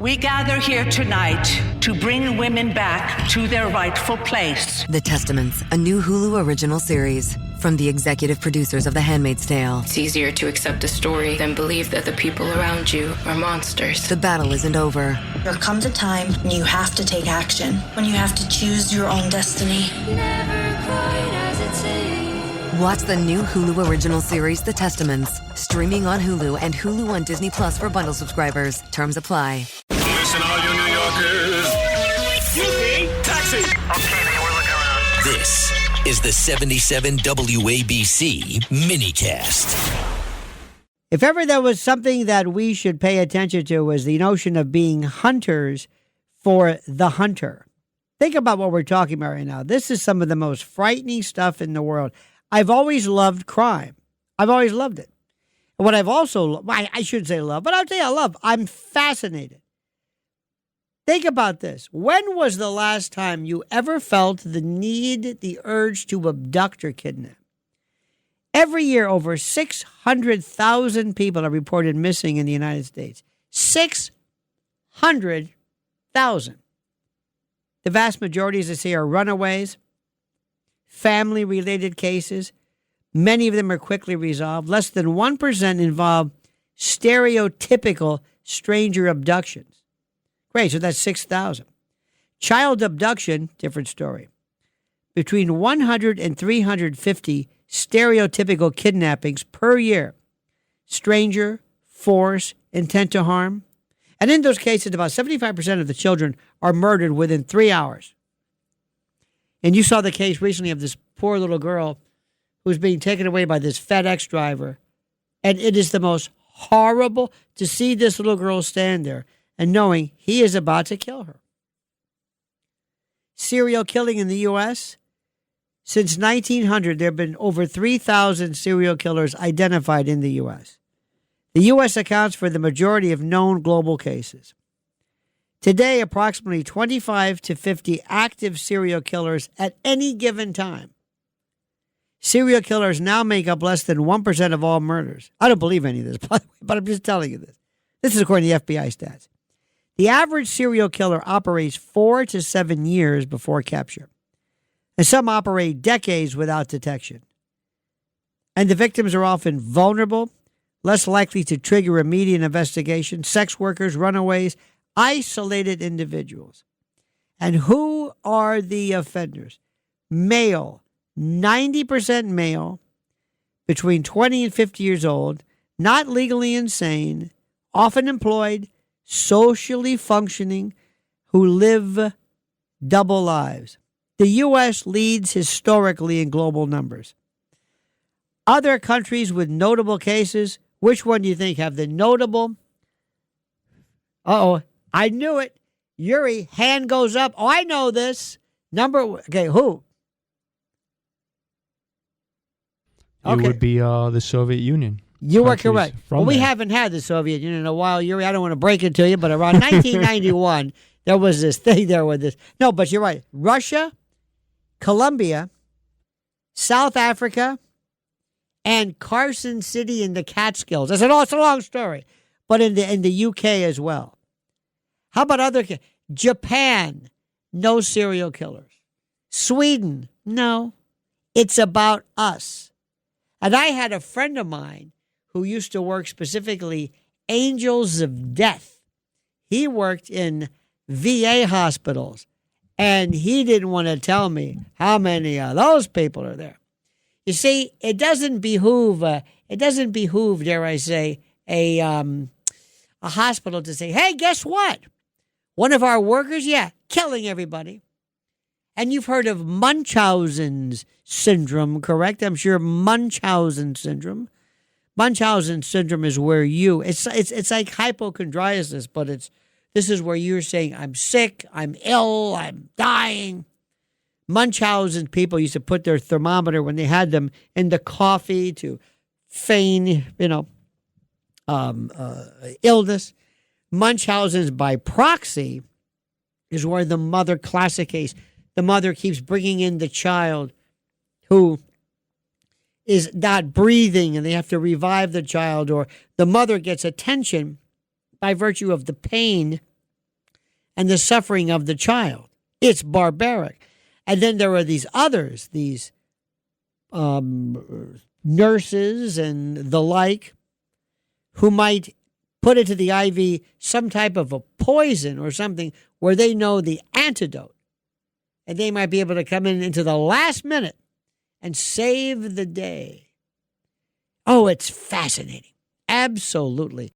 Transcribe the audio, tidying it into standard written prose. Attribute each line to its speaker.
Speaker 1: We gather here tonight to bring women back to their rightful place.
Speaker 2: The Testaments, a new Hulu original series from the executive producers of The Handmaid's Tale.
Speaker 3: It's easier to accept a story than believe that the people around you are monsters.
Speaker 2: The battle isn't over.
Speaker 4: There comes a time when you have to take action, when you have to choose your own destiny.
Speaker 5: Never quite as it seems.
Speaker 2: Watch the new Hulu original series, The Testaments, streaming on Hulu and Hulu on Disney Plus for bundle subscribers. Terms apply.
Speaker 6: Listen, all you New Yorkers. Taxi.
Speaker 7: Okay, man, we're looking around.
Speaker 8: This is the 77 WABC minicast.
Speaker 9: If ever there was something that we should pay attention to was the notion of being hunters for the hunter. Think about what we're talking about right now. This is some of the most frightening stuff in the world. I've always loved crime. I've always loved it. And what I've also, I should say love, but I'll tell you I love. I'm fascinated. Think about this. When was the last time you ever felt the need, the urge to abduct or kidnap? Every year, over 600,000 people are reported missing in the United States. 600,000. The vast majority, as I say, are runaways, family-related cases. Many of them are quickly resolved. Less than 1% involve stereotypical stranger abductions. Great, so that's 6,000. Child abduction, different story. Between 100 and 350 stereotypical kidnappings per year. Stranger, force, intent to harm. And in those cases, about 75% of the children are murdered within 3 hours. And you saw the case recently of this poor little girl who's being taken away by this FedEx driver. And it is the most horrible to see this little girl stand there and knowing he is about to kill her. Serial killing in the U.S. Since 1900, there have been over 3,000 serial killers identified in the U.S. The U.S. accounts for the majority of known global cases. Today, approximately 25 to 50 active serial killers at any given time. Serial killers now make up less than 1% of all murders. I don't believe any of this, by the way, but I'm just telling you this. This is according to the FBI stats. The average serial killer operates 4 to 7 years before capture. And some operate decades without detection. And the victims are often vulnerable, less likely to trigger immediate investigation, sex workers, runaways, isolated individuals. And who are the offenders? Male, 90% male, between 20 and 50 years old, not legally insane, often employed, socially functioning, who live double lives. The U.S. leads historically in global numbers. Other countries with notable cases, which one do you think have the notable? I knew it. Yuri, hand goes up. Oh, I know this. Okay, who?
Speaker 10: It would be the Soviet Union.
Speaker 9: You were correct. Well, we haven't had the Soviet Union in a while, Yuri. I don't want to break it to you, but around 1991, there was this thing there with this. No, but you're right. Russia, Colombia, South Africa, and Carson City in the Catskills. I said, it's a long story, but in the UK as well. How about other? Japan, no serial killers. Sweden, no. It's about us. And I had a friend of mine who used to work specifically Angels of Death. He worked in VA hospitals, and he didn't want to tell me how many of those people are there. You see, it doesn't behoove, dare I say, a hospital to say, hey, guess what? One of our workers, killing everybody. And you've heard of Munchausen's syndrome, correct? I'm sure Munchausen syndrome. Munchausen syndrome is where it's like hypochondriasis, but this is where you're saying, I'm sick, I'm ill, I'm dying. Munchausen people used to put their thermometer when they had them in the coffee to feign, illness. Munchausen's by proxy is where the mother, classic case, the mother keeps bringing in the child who is not breathing and they have to revive the child, or the mother gets attention by virtue of the pain and the suffering of the child. It's barbaric. And then there are these others, these nurses and the like, who might put into the IV some type of a poison or something where they know the antidote. And they might be able to come in into the last minute and save the day. Oh, it's fascinating. Absolutely.